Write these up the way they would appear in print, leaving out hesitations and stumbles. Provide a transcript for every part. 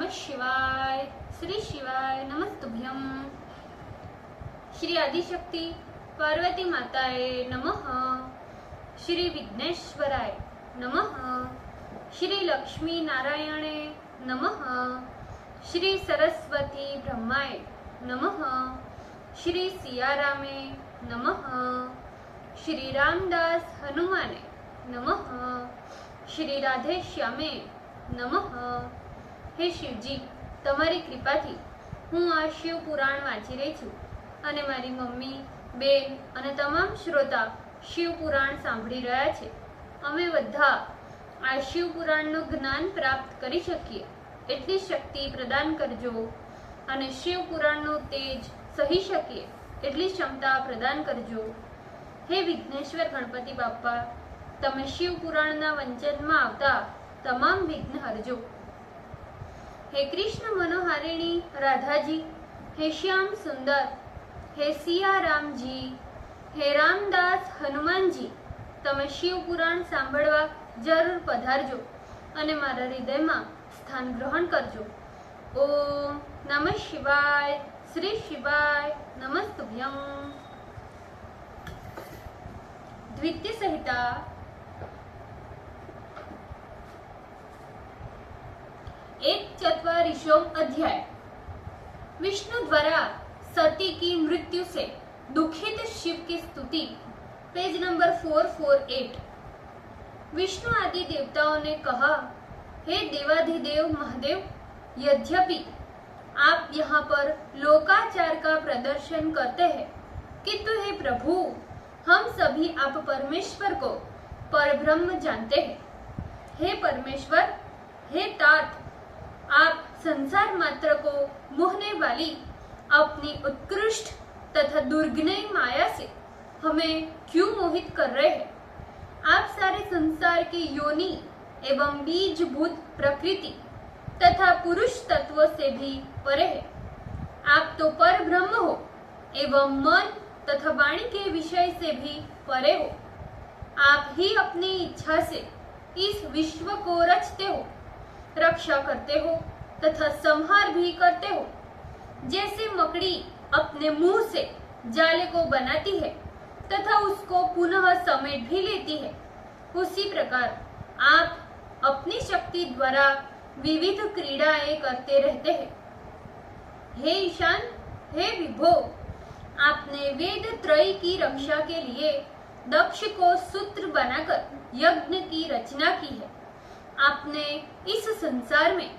नमः शिवाय। श्री शिवाय नमस्तुभ्यम। श्री आदिशक्ति पार्वती माताए नमः। श्री विघ्नेश्वराय नमः। श्री लक्ष्मी नारायणे नमः। श्री सरस्वती ब्रह्माय नमः। श्री सियारामे नमः। श्री रामदास हनुमाने नमः। श्री राधे श्यामे नमः। हे शिवजी, તમારી કૃપાથી હું આ શિવ પુરાણ વાંચી રહી છું અને મારી મમ્મી, બેન અને તમામ શ્રોતા શિવ પુરાણ સાંભળી રહ્યા છે। અમે બધા આ શિવ પુરાણનું જ્ઞાન પ્રાપ્ત કરી શકીએ એટલી શક્તિ પ્રદાન કરજો અને શિવ પુરાણનું તેજ સહી શકીએ એટલી ક્ષમતા પ્રદાન કરજો। હે વિઘ્નેશ્વર ગણપતિ બાપ્પા, તમે શિવ પુરાણના વંચનમાં આવતા તમામ વિઘ્ન હરજો। हे कृष्ण मनोहारिणी राधा जी, हे श्याम सुंदर, हे सिया राम जी, हे रामदास हनुमान जी, तमे शिव पुराण सांभळवा जरूर पधारजो अने मारा हृदयमां स्थान ग्रहण करजो। ओम नमः शिवाय। श्री शिवाय नमस्तुभ्यम। द्वितीय संहिता एक चत्वारिशों अध्याय। विष्णु द्वारा सती की मृत्यु से दुखित शिव की स्तुति, पेज नंबर 448। विष्णु आदि देवताओं ने कहा, हे देवाधिदेव महादेव, यद्यपि आप यहाँ पर लोकाचार का प्रदर्शन करते हैं, किंतु हे प्रभु, हम सभी आप परमेश्वर को परब्रह्म जानते हैं। हे परमेश्वर, हे तात, आप संसार मात्र को मोहने वाली अपनी उत्कृष्ट तथा दुर्गुणी माया से हमें क्यों मोहित कर रहे हैं? आप सारे संसार की योनि एवं बीजभूत प्रकृति तथा पुरुष तत्व से भी परे है। आप तो पर ब्रह्म हो एवं मन तथा वाणी के विषय से भी परे हो। आप ही अपनी इच्छा से इस विश्व को रचते हो, रक्षा करते हो तथा संहार भी करते हो। जैसे मकड़ी अपने मुंह से जाले को बनाती है तथा उसको पुनः समेट भी लेती है, उसी प्रकार आप अपनी शक्ति द्वारा विविध क्रीड़ाएं करते रहते हैं। हे ईशान, हे विभो, आपने वेद त्रय की रक्षा के लिए दक्ष को सूत्र बनाकर यज्ञ की रचना की है। आपने इस संसार में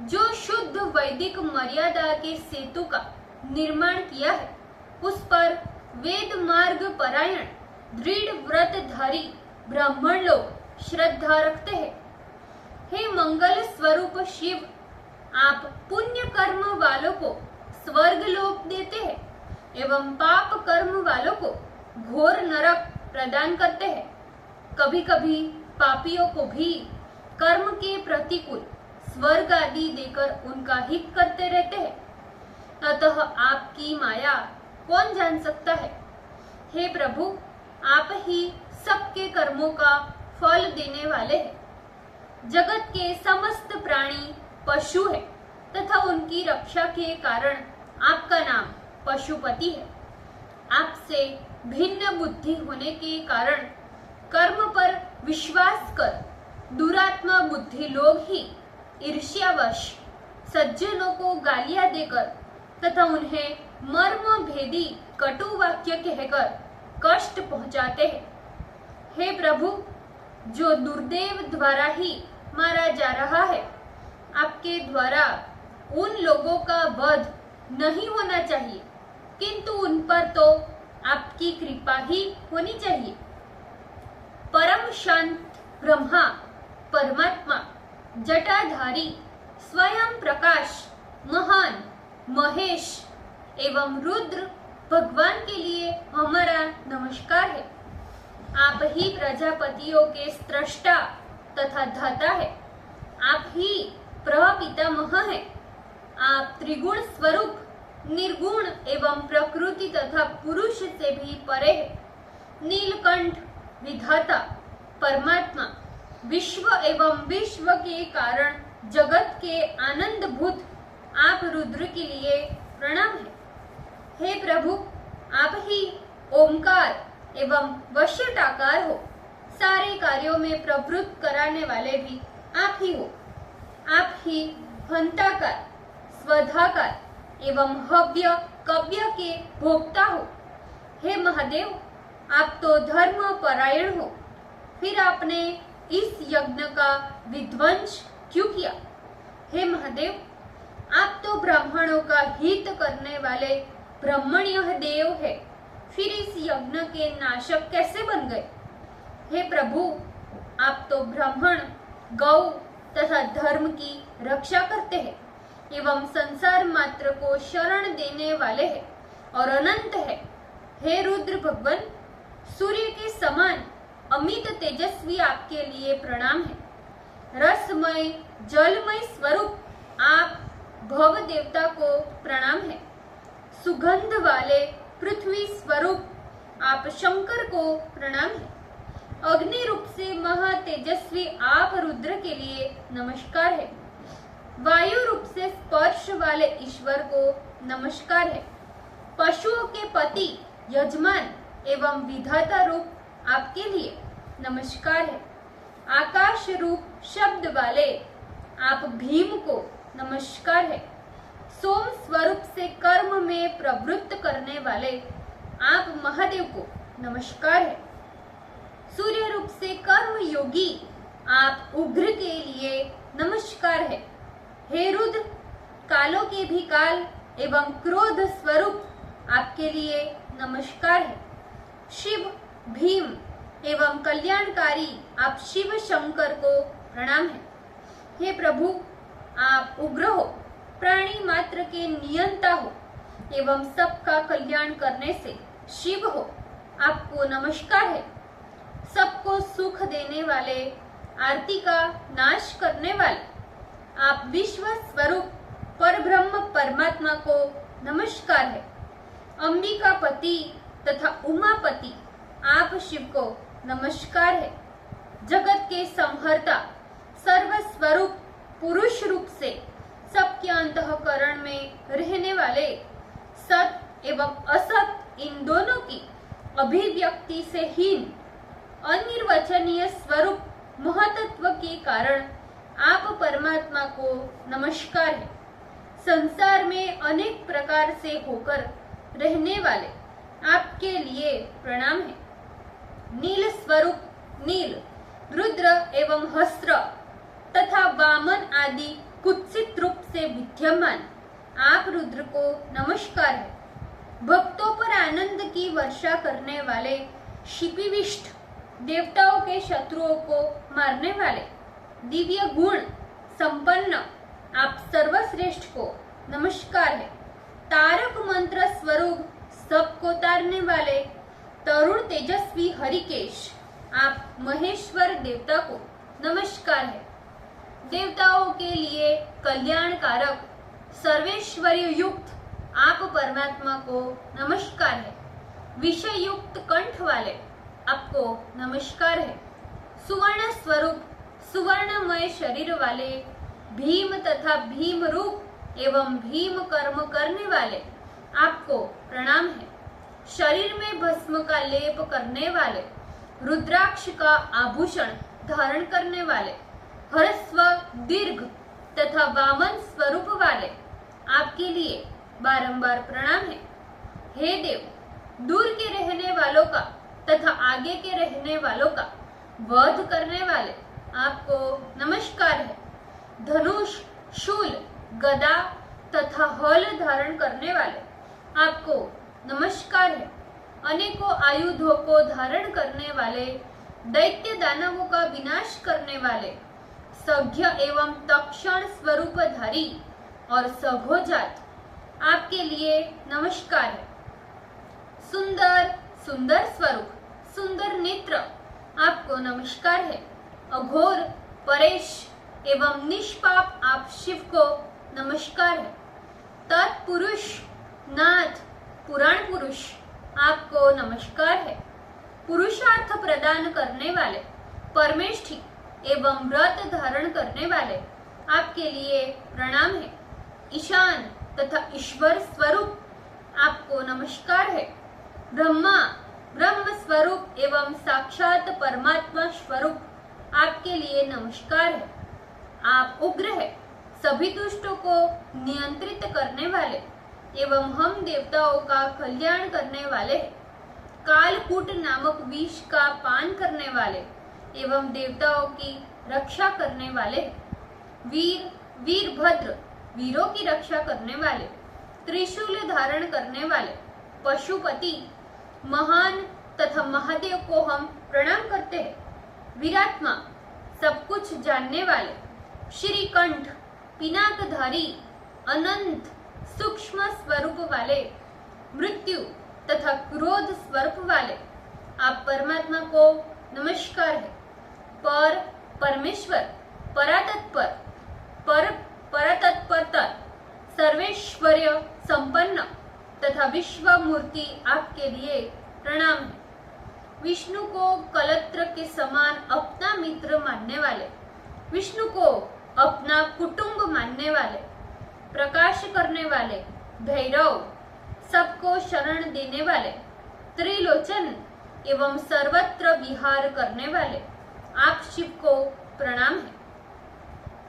जो शुद्ध वैदिक मर्यादा के सेतु का निर्माण किया है, उस पर वेद मार्ग परायण दृढ़ व्रतधारी ब्राह्मण लोग श्रद्धा रखते हैं। हे मंगल स्वरूप शिव, आप पुण्य कर्म वालों को स्वर्ग लोक देते हैं एवं पाप कर्म वालों को घोर नरक प्रदान करते हैं। कभी कभी पापियों को भी कर्म के प्रतिकूल स्वर्ग आदि देकर उनका हित करते रहते हैं। अतः आपकी माया कौन जान सकता है? हे प्रभु, आप ही सबके कर्मों का फल देने वाले हैं। जगत के समस्त प्राणी पशु है तथा उनकी रक्षा के कारण आपका नाम पशुपति है। आपसे भिन्न बुद्धि होने के कारण कर्म पर विश्वास कर दुरात्मा बुद्धि लोग ही ईर्ष्यावश सज्जनों को गालियां देकर तथा उन्हें मर्म भेदी कटु वाक्य कहकर कष्ट पहुंचाते हैं। हे प्रभु, जो दुर्देव द्वारा ही मारा जा रहा है, आपके द्वारा उन लोगों का वध नहीं होना चाहिए, किंतु उन पर तो आपकी कृपा ही होनी चाहिए। परम शांत ब्रह्मा परमात्मा जटाधारी स्वयं प्रकाश महान महेश एवं रुद्र भगवान के लिए हमारा नमस्कार है। आप ही प्रजापतियों के स्रष्टा तथा धाता है। आप ही प्रपितामह है। आप त्रिगुण स्वरूप निर्गुण एवं प्रकृति तथा पुरुष से भी परे है। नीलकंठ विधाता परमात्मा विश्व एवं विश्व के कारण जगत के आनंदभूत आप रुद्र के लिए प्रणाम है। हे प्रभु, आप ही ओमकार एवं वशीटाकार हो। सारे कार्यों में प्रवृत्त कराने वाले भी आप ही हो। आप ही हंताकार, स्वधाकार एवं हव्य कव्य के भोक्ता हो। हे महादेव, आप तो धर्म परायण हो, फिर आपने इस यज्ञ का विध्वंस क्यों किया? हे महादेव, आप तो ब्राह्मणों का हित करने वाले ब्रह्मण्य देव है, फिर इस यज्ञ के नाशक कैसे बन गए? हे प्रभु, आप तो ब्राह्मण, गौ तथा धर्म की रक्षा करते हैं एवं संसार मात्र को शरण देने वाले हैं और अनंत है। हे रुद्र भगवान, सूर्य के समान अमित तेजस्वी आपके लिए प्रणाम है। रसमय जलमय स्वरूप आप भव देवता को प्रणाम है। सुगंध वाले पृथ्वी स्वरूप आप शंकर को प्रणाम है। अग्नि रूप से महातेजस्वी आप रुद्र के लिए नमस्कार है। वायु रूप से स्पर्श वाले ईश्वर को नमस्कार है। पशुओं के पति, यजमान एवं विधाता रूप आपके लिए नमस्कार है। आकाश रूप शब्द वाले आप भीम को नमस्कार है। सोम स्वरूप से कर्म में प्रवृत्त करने वाले आप महादेव को नमस्कार है। सूर्य रूप से कर्म योगी आप उग्र के लिए नमस्कार है। हे रुद्र, कालों के भी काल एवं क्रोध स्वरूप आपके लिए नमस्कार है। शिव, भीम एवं कल्याणकारी आप शिव शंकर को प्रणाम है। हे प्रभु, आप उग्र हो, प्राणी मात्र के नियंता हो एवं सबका कल्याण करने से शिव हो, आपको नमस्कार है। सबको सुख देने वाले, आरती का नाश करने वाले आप विश्व स्वरूप परब्रह्म परमात्मा को नमस्कार है। अंबिका पति तथा उमापति आप शिव को नमस्कार है। जगत के संहर्ता, सर्व स्वरूप पुरुष रूप से सबके अंतःकरण में रहने वाले, सत एवं असत इन दोनों की अभिव्यक्ति से हीन अनिर्वचनीय स्वरूप महतत्व के कारण आप परमात्मा को नमस्कार है। संसार में अनेक प्रकार से होकर रहने वाले आपके लिए प्रणाम है। नील स्वरूप नील, रुद्र एवं हस्त्र तथा वामन आदि कुत्सित रूप से विद्यमान आप रुद्र को नमस्कार है। भक्तों पर आनंद की वर्षा करने वाले शिपिविष्ट, देवताओं के शत्रुओं को मारने वाले, दिव्य गुण संपन्न आप सर्वश्रेष्ठ को नमस्कार है। तारक मंत्र स्वरूप सबको तारने वाले तरुण तेजस्वी हरिकेश आप महेश्वर देवता को नमस्कार है। देवताओं के लिए कल्याणकारक सर्वेश्वरी युक्त आप परमात्मा को नमस्कार है। विषय युक्त कंठ वाले आपको नमस्कार है। सुवर्ण स्वरूप सुवर्णमय शरीर वाले भीम तथा भीम रूप एवं भीम कर्म करने वाले आपको प्रणाम है। शरीर में भस्म का लेप करने वाले, रुद्राक्ष का आभूषण धारण करने वाले, ह्रस्व दीर्घ तथा वामन स्वरूप वाले आपके लिए बारंबार प्रणाम है। हे देव, दूर के रहने वालों का तथा आगे के रहने वालों का वध करने वाले आपको नमस्कार है। धनुष, शूल, गदा तथा हल धारण करने वाले आपको नमस्कार है। अनेकों आयुधों को धारण करने वाले, दैत्य दानवों का विनाश करने वाले, सघ्य एवं तक्षण स्वरूपधारी और सघोजात आपके लिए नमस्कार है। सुंदर सुंदर स्वरूप, सुंदर नेत्र आपको नमस्कार है। अघोर, परेश एवं निष्पाप आप शिव को नमस्कार है। तत्पुरुष, नाथ, पुराण पुरुष आपको नमस्कार है। पुरुषार्थ प्रदान करने वाले, परमेष्ठी एवं व्रत धारण करने वाले, आपके लिए प्रणाम है। ईशान तथा ईश्वर स्वरूप आपको नमस्कार है। ब्रह्मा ब्रह्म स्वरूप एवं साक्षात परमात्मा स्वरूप आपके लिए नमस्कार है। आप उग्र है, सभी दुष्टों को नियंत्रित करने वाले एवं हम देवताओं का कल्याण करने वाले हैं। कालकूट नामक विष का पान करने वाले एवं देवताओं की रक्षा करने वाले हैं। वीर वीरभद्र वीरों की रक्षा करने वाले, त्रिशूल धारण करने वाले, पशुपति महान तथा महादेव को हम प्रणाम करते हैं। वीरात्मा सब कुछ जानने वाले, श्रीकंठ पिनाकधारी अनंत सूक्ष्म स्वरूप वाले, मृत्यु तथा क्रोध स्वरूप वाले आप परमात्मा को नमस्कार है। पर परमेश्वर परातत्पर पर परतत्परता सर्वेश्वर्य संपन्न तथा विश्व मूर्ति आपके लिए प्रणाम है। विष्णु को कलत्र के समान अपना मित्र मानने वाले, विष्णु को अपना कुटुंब मानने वाले, प्रकाश करने वाले, भैरव सबको शरण देने वाले, त्रिलोचन एवं सर्वत्र विहार करने वाले आप शिव को प्रणाम है।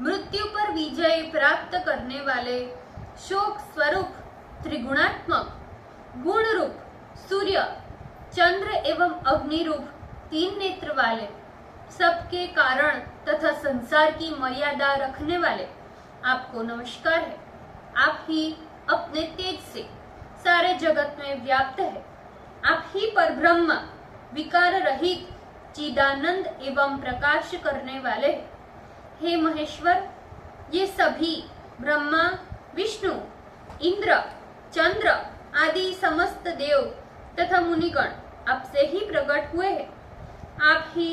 मृत्यु पर विजय प्राप्त करने वाले, शोक स्वरूप त्रिगुणात्मक, गुण रूप सूर्य चंद्र एवं अग्नि रूप तीन नेत्र वाले, सबके कारण तथा संसार की मर्यादा रखने वाले आपको नमस्कार है। आप ही अपने तेज से सारे जगत में व्याप्त है। आप ही पर ब्रह्म विकार रहित चिदानंद एवं प्रकाश करने वाले हैं। हे महेश्वर, ये सभी ब्रह्मा विष्णु इंद्र चंद्र आदि समस्त देव तथा मुनिगण आपसे ही प्रकट हुए हैं। आप ही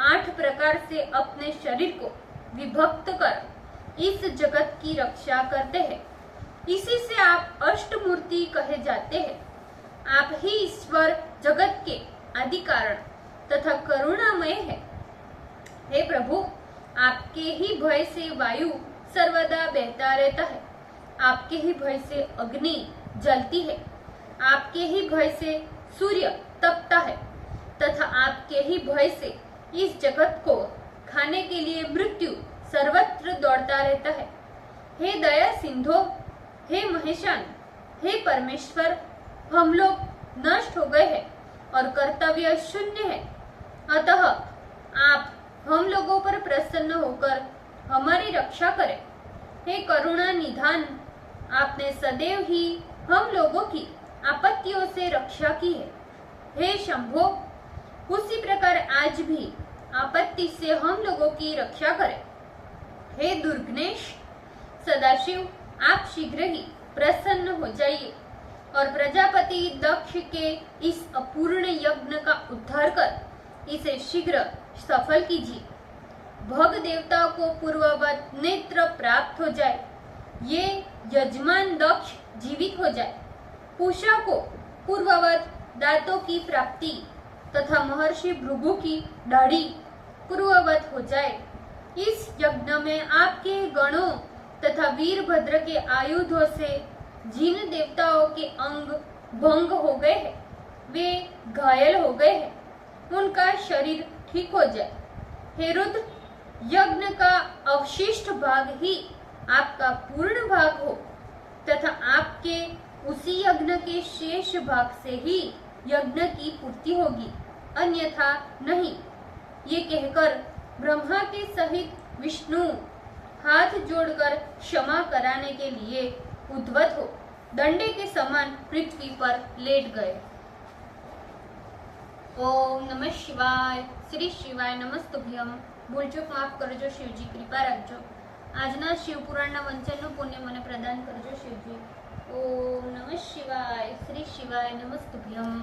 8 प्रकार से अपने शरीर को विभक्त कर इस जगत की रक्षा करते हैं। इसी से आप अष्टमूर्ति कहे जाते हैं। आप ही ईश्वर जगत के आदि कारण तथा करुणामय है। हे प्रभु, आपके ही भय से वायु सर्वदा बहता रहता है। आपके ही भय से अग्नि जलती है। आपके ही भय से सूर्य तपता है तथा आपके ही भय से इस जगत को खाने के लिए मृत्यु सर्वत्र दौड़ता रहता है। हे दया सिंधो, हे महेशान, हे परमेश्वर, हम लोग नष्ट हो गए हैं और कर्तव्य शून्य है। अतः आप हम लोगों पर प्रसन्न होकर हमारी रक्षा करें। हे करुणा निधान, आपने सदैव ही हम लोगों की आपत्तियों से रक्षा की है। हे शंभो, उसी प्रकार आज भी आपत्ति से हम लोगों की रक्षा करें। हे दुर्गणेश सदाशिव, आप शीघ्र ही प्रसन्न हो जाइए और प्रजापति दक्ष के इस अपूर्ण यज्ञ का उद्धार कर इसे शीघ्र सफल कीजिए। भग देवताओं को पूर्ववत नेत्र प्राप्त हो जाए, ये यजमान दक्ष जीवित हो जाए। पूषा को पूर्ववत दांतों की प्राप्ति तथा महर्षि भृगु की दाढ़ी पूर्ववत हो जाए। इस यज्ञ में आपके गणों तथा वीरभद्र के आयुधों से जिन देवताओं के अंग भंग हो गए हैं, वे घायल हो गए हैं, उनका शरीर ठीक हो जाए। हे रुद्र, यज्ञ का अवशिष्ट भाग ही आपका पूर्ण भाग हो तथा आपके उसी यज्ञ के शेष भाग से ही यज्ञ की पूर्ति होगी, अन्यथा नहीं। ये कहकर ब्रह्मा के सहित विष्णु हाथ जोड़कर क्षमा कराने के लिए उद्वत हो दंडे के समान पृथ्वी पर लेट गए। ओम नमः शिवाय। श्री शिवाय नमस्तुभ्यम। ભૂલચૂક માફ કરજો શિવજી, કૃપા રાખજો। આજના શિવપુરાણના વંચનનું પુણ્ય મને પ્રદાન કરજો શિવજી। ઓમ નમઃ શિવાય। શ્રી શિવાય નમસ્તુભ્યમ।